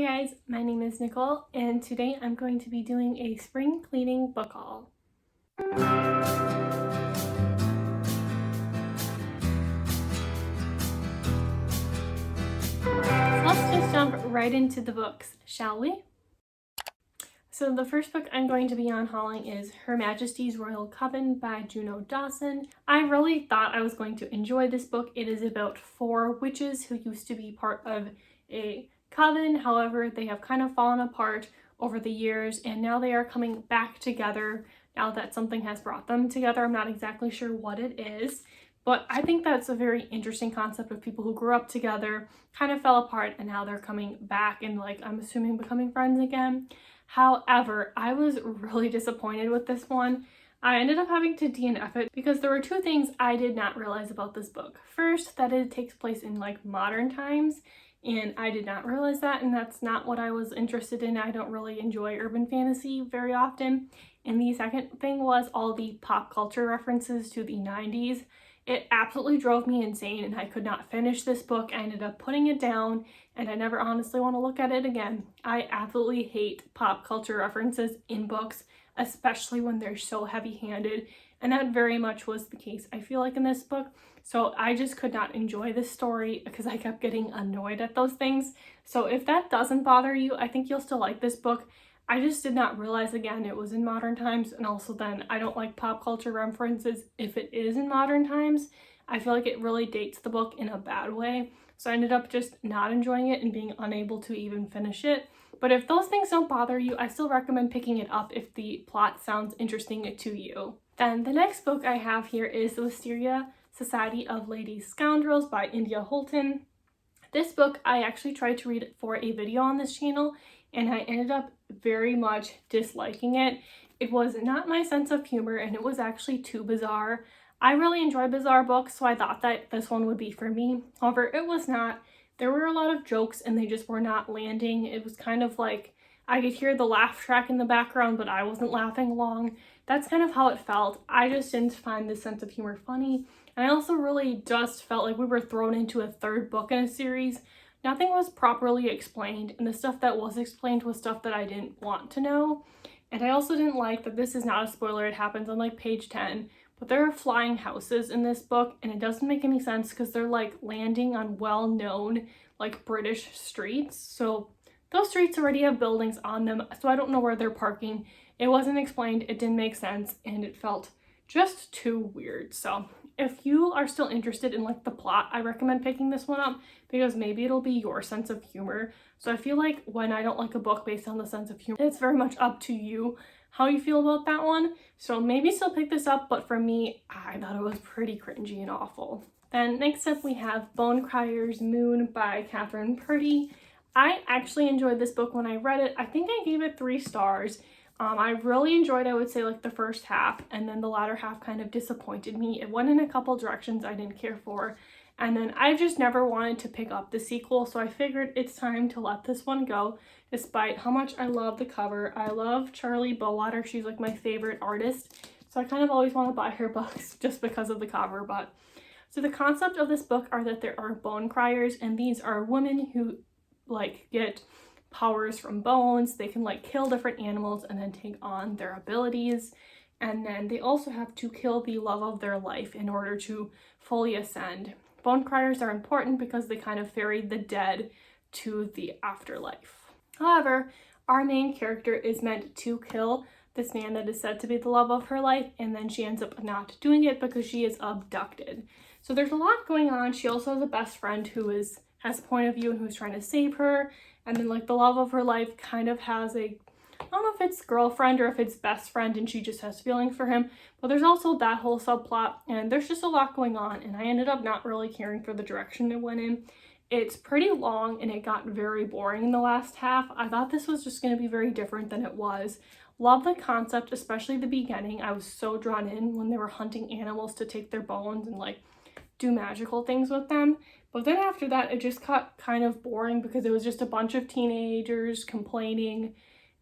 Hi guys, my name is Nicole and today I'm going to be doing a spring cleaning book haul. So let's just jump right into the books, shall we? So the first book I'm going to be unhauling is Her Majesty's Royal Coven by Juno Dawson. I really thought I was going to enjoy this book. It is about 4 witches who used to be part of a coven. However, they have kind of fallen apart over the years and now they are coming back together now that something has brought them together. I'm not exactly sure what it is, but I think that's a very interesting concept of people who grew up together, kind of fell apart, and now they're coming back and, like, I'm assuming becoming friends again. However, I was really disappointed with this one. I ended up having to DNF it because there were 2 things I did not realize about this book. First, that it takes place in like modern times, and I did not realize that, and that's not what I was interested in. I don't really enjoy urban fantasy very often. And the second thing was all the pop culture references to the 90s. It absolutely drove me insane and I could not finish this book. I ended up putting it down and I never honestly want to look at it again. I absolutely hate pop culture references in books, especially when they're so heavy-handed, and that very much was the case, I feel like, in this book. So I just could not enjoy this story because I kept getting annoyed at those things. So if that doesn't bother you, I think you'll still like this book. I just did not realize, again, it was in modern times, and also then I don't like pop culture references if it is in modern times. I feel like it really dates the book in a bad way, so I ended up just not enjoying it and being unable to even finish it. But if those things don't bother you, I still recommend picking it up if the plot sounds interesting to you. Then the next book I have here is The Wisteria Society of Lady Scoundrels by India Holton. This book I actually tried to read for a video on this channel, and I ended up very much disliking it. It was not my sense of humor, and it was actually too bizarre. I really enjoy bizarre books, so I thought that this one would be for me. However, it was not. There were a lot of jokes and they just were not landing. It was kind of like I could hear the laugh track in the background, but I wasn't laughing along. That's kind of how it felt. I just didn't find this sense of humor funny. And I also really just felt like we were thrown into a 3rd book in a series. Nothing was properly explained, and the stuff that was explained was stuff that I didn't want to know. And I also didn't like that this is not a spoiler, it happens on like page 10, but there are flying houses in this book, and it doesn't make any sense because they're like landing on well-known like British streets. So those streets already have buildings on them, so I don't know where they're parking. It wasn't explained, it didn't make sense, and it felt just too weird. So if you are still interested in like the plot, I recommend picking this one up because maybe it'll be your sense of humor. So I feel like when I don't like a book based on the sense of humor, it's very much up to you how you feel about that one. So maybe still pick this up, but for me, I thought it was pretty cringy and awful. Then next up we have Bone Crier's Moon by Catherine Purdy. I actually enjoyed this book when I read it. I think I gave it 3 stars. I really enjoyed, I would say, like the first half, and then the latter half kind of disappointed me. It went in a couple directions I didn't care for, and then I just never wanted to pick up the sequel, so I figured it's time to let this one go, despite how much I love the cover. I love Charlie Bowater. She's like my favorite artist, so I kind of always want to buy her books just because of the cover. But so the concept of this book are that there are bone criers, and these are women who like get powers from bones. They can like kill different animals and then take on their abilities, and then they also have to kill the love of their life in order to fully ascend. Bone criers are important because they kind of ferry the dead to the afterlife. However, our main character is meant to kill this man that is said to be the love of her life, and then she ends up not doing it because she is abducted. So there's a lot going on. She also has a best friend who has a point of view and who's trying to save her. And then like the love of her life kind of has a, I don't know if it's girlfriend or if it's best friend and she just has feelings for him, but there's also that whole subplot, and there's just a lot going on, and I ended up not really caring for the direction it went in. It's pretty long and it got very boring in the last half. I thought this was just going to be very different than it was. Love the concept, especially the beginning. I was so drawn in when they were hunting animals to take their bones and like do magical things with them. But then after that, it just got kind of boring because it was just a bunch of teenagers complaining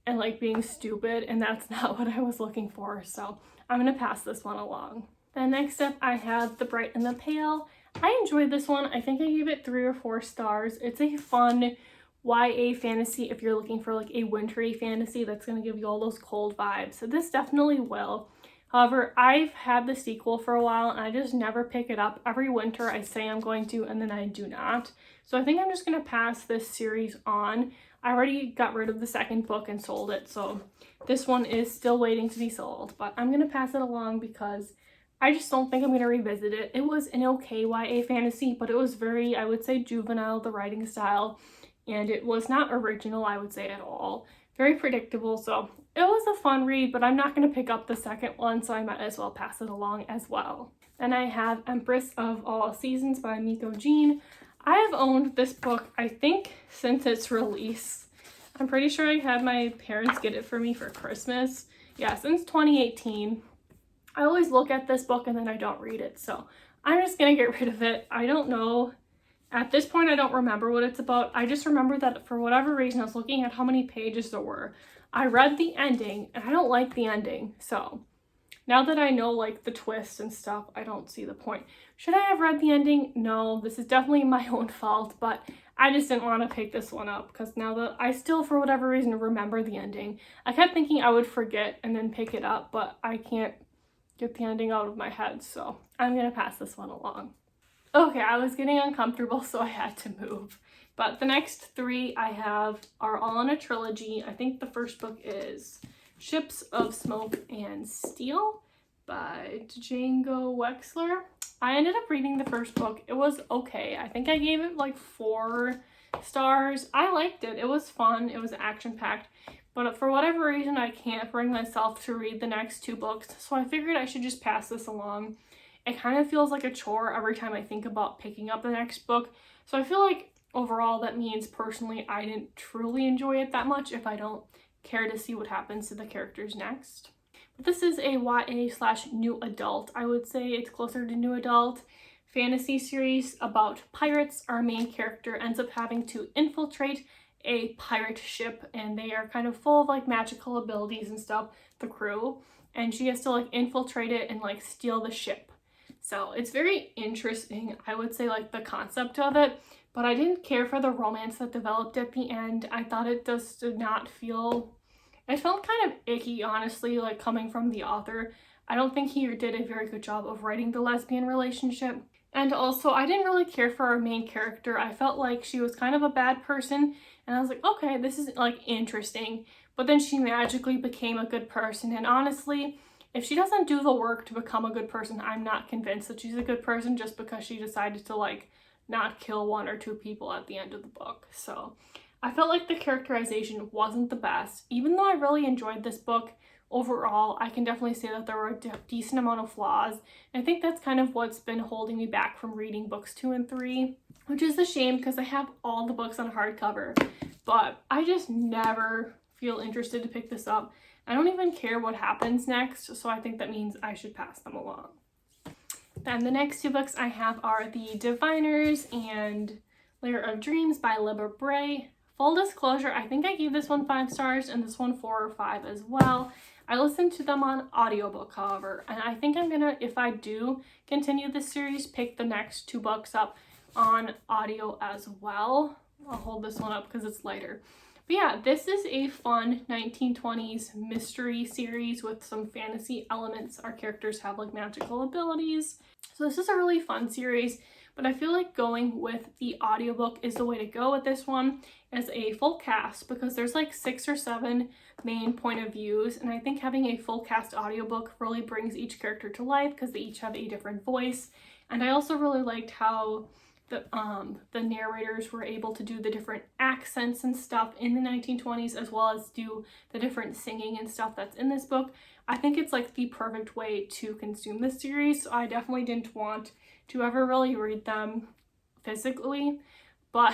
and like being stupid, and that's not what I was looking for. So I'm gonna pass this one along. Then next up, I have The Bright and the Pale. I enjoyed this one. I think I gave it 3 or 4 stars. It's a fun YA fantasy if you're looking for like a wintry fantasy that's going to give you all those cold vibes. So this definitely will. However, I've had the sequel for a while and I just never pick it up. Every winter I say I'm going to and then I do not. So I think I'm just going to pass this series on. I already got rid of the second book and sold it, so this one is still waiting to be sold. But I'm going to pass it along because I just don't think I'm going to revisit it. It was an okay YA fantasy, but it was very, I would say, juvenile, the writing style. And it was not original, I would say, at all. Very predictable, so it was a fun read, but I'm not going to pick up the second one, so I might as well pass it along as well. Then I have Empress of All Seasons by Miko Jean. I have owned this book, I think, since its release. I'm pretty sure I had my parents get it for me for Christmas. Yeah, since 2018. I always look at this book and then I don't read it, so I'm just going to get rid of it. I don't know. At this point, I don't remember what it's about. I just remember that for whatever reason, I was looking at how many pages there were. I read the ending, and I don't like the ending. So now that I know like the twists and stuff, I don't see the point. Should I have read the ending? No, this is definitely my own fault, but I just didn't want to pick this one up because now that I still, for whatever reason, remember the ending. I kept thinking I would forget and then pick it up, but I can't get the ending out of my head, so I'm going to pass this one along. Okay, I was getting uncomfortable, so I had to move. But the next three I have are all in a trilogy. I think the first book is Ships of Smoke and Steel by Django Wexler. I ended up reading the first book. It was okay. I think I gave it like 4 stars. I liked it. It was fun. It was action-packed. But for whatever reason, I can't bring myself to read the next 2 books. So I figured I should just pass this along. It kind of feels like a chore every time I think about picking up the next book. So I feel like overall that means personally I didn't truly enjoy it that much if I don't care to see what happens to the characters next. But this is a YA/new adult. I would say it's closer to new adult fantasy series about pirates. Our main character ends up having to infiltrate a pirate ship and they are kind of full of like magical abilities and stuff, the crew, and she has to like infiltrate it and like steal the ship. So it's very interesting, I would say, like the concept of it, but I didn't care for the romance that developed at the end. I thought it just did not feel, it felt kind of icky, honestly, like coming from the author. I don't think he did a very good job of writing the lesbian relationship. And also, I didn't really care for our main character. I felt like she was kind of a bad person, and I was like, okay, this is like interesting. But then she magically became a good person, and honestly, if she doesn't do the work to become a good person, I'm not convinced that she's a good person just because she decided to like not kill 1 or 2 people at the end of the book. So I felt like the characterization wasn't the best. Even though I really enjoyed this book, overall, I can definitely say that there were a decent amount of flaws. And I think that's kind of what's been holding me back from reading books 2 and 3, which is a shame because I have all the books on hardcover, but I just never feel interested to pick this up. I don't even care what happens next, so I think that means I should pass them along. Then the next 2 books I have are The Diviners and Lair of Dreams by Libba Bray. Full disclosure, I think I gave this one 5 stars and this one 4 or 5 as well. I listened to them on audiobook, however, and I think I'm gonna, if I do continue this series, pick the next 2 books up on audio as well. I'll hold this one up because it's lighter. But yeah, this is a fun 1920s mystery series with some fantasy elements. Our characters have like magical abilities. So this is a really fun series, but I feel like going with the audiobook is the way to go with this one as a full cast because there's like 6 or 7 main point of views, and I think having a full cast audiobook really brings each character to life because they each have a different voice. And I also really liked how the narrators were able to do the different accents and stuff in the 1920s as well as do the different singing and stuff that's in this book. I think it's like the perfect way to consume this series, so I definitely didn't want to ever really read them physically, but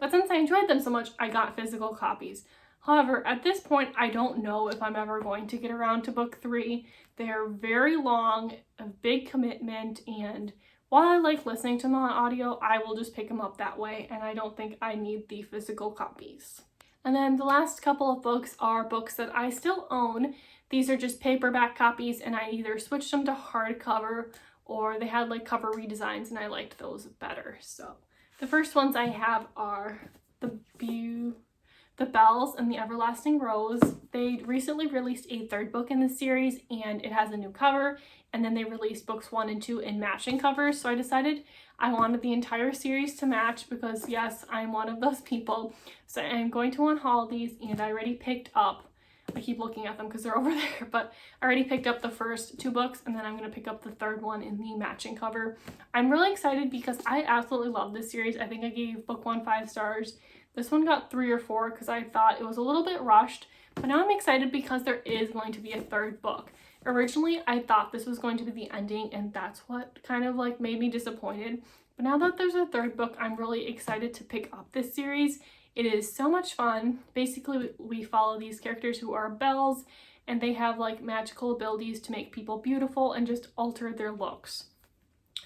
since I enjoyed them so much, I got physical copies. However, at this point, I don't know if I'm ever going to get around to book 3. They're very long, a big commitment, and while I like listening to them on audio, I will just pick them up that way, and I don't think I need the physical copies. And then the last couple of books are books that I still own. These are just paperback copies, and I either switched them to hardcover or they had like cover redesigns, and I liked those better. So the first ones I have are The Bells and the Everlasting Rose. They recently released a third book in the series and it has a new cover, and then they released books 1 and 2 in matching covers, so I decided I wanted the entire series to match because yes, I'm one of those people. So I'm going to unhaul these, and I already picked up, I keep looking at them because they're over there, but I already picked up the first 2 books, and then I'm going to pick up the third one in the matching cover. I'm really excited because I absolutely love this series. I think I gave book 1 5 stars. This one got 3 or 4 because I thought it was a little bit rushed, but now I'm excited because there is going to be a third book. Originally, I thought this was going to be the ending, and that's what kind of like made me disappointed. But now that there's a third book, I'm really excited to pick up this series. It is so much fun. Basically, we follow these characters who are bells, and they have like magical abilities to make people beautiful and just alter their looks.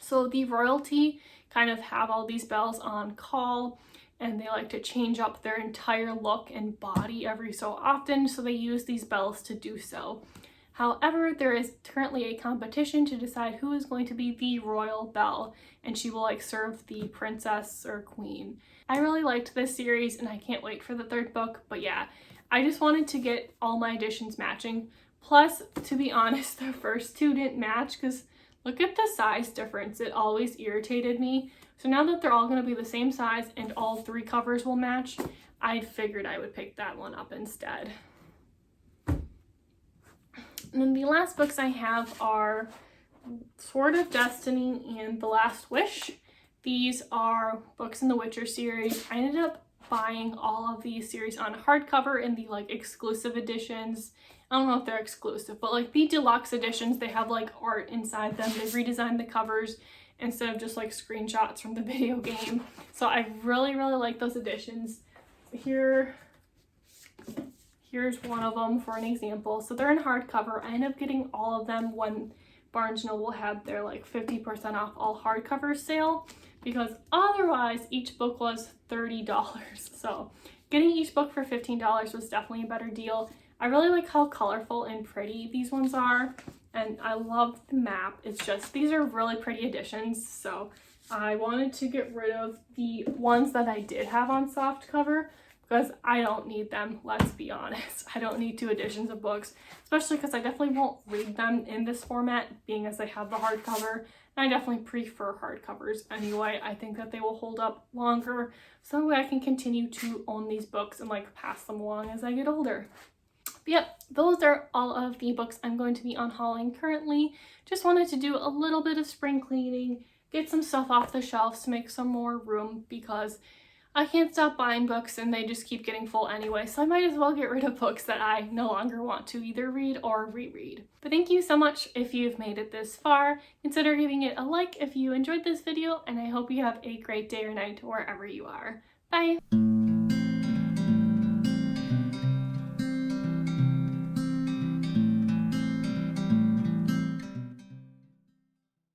So the royalty kind of have all these bells on call, and they like to change up their entire look and body every so often, so they use these bells to do so. However, there is currently a competition to decide who is going to be the royal belle, and she will like serve the princess or queen. I really liked this series and I can't wait for the third book, but yeah, I just wanted to get all my editions matching. Plus, to be honest, the first 2 didn't match because look at the size difference. It always irritated me. So now that they're all going to be the same size and all 3 covers will match, I figured I would pick that one up instead. And then the last books I have are Sword of Destiny and The Last Wish. These are books in the Witcher series. I ended up buying all of these series on hardcover in the like exclusive editions. I don't know if they're exclusive, but like the deluxe editions, they have like art inside them. They redesigned the covers instead of just like screenshots from the video game. So I really like those editions. Here's one of them for an example. So they're in hardcover. I end up getting all of them when Barnes & Noble had their like 50% off all hardcover sale, because otherwise each book was $30. So getting each book for $15 was definitely a better deal. I really like how colorful and pretty these ones are, and I love the map. It's just, these are really pretty editions, so I wanted to get rid of the ones that I did have on soft cover because I don't need them, let's be honest. I don't need 2 editions of books, especially because I definitely won't read them in this format, being as I have the hardcover, and I definitely prefer hardcovers anyway. I think that they will hold up longer, so that way I can continue to own these books and like pass them along as I get older. But yep, those are all of the books I'm going to be unhauling currently. Just wanted to do a little bit of spring cleaning, get some stuff off the shelves to make some more room because I can't stop buying books and they just keep getting full anyway, so I might as well get rid of books that I no longer want to either read or reread. But thank you so much if you've made it this far. Consider giving it a like if you enjoyed this video, and I hope you have a great day or night wherever you are. Bye!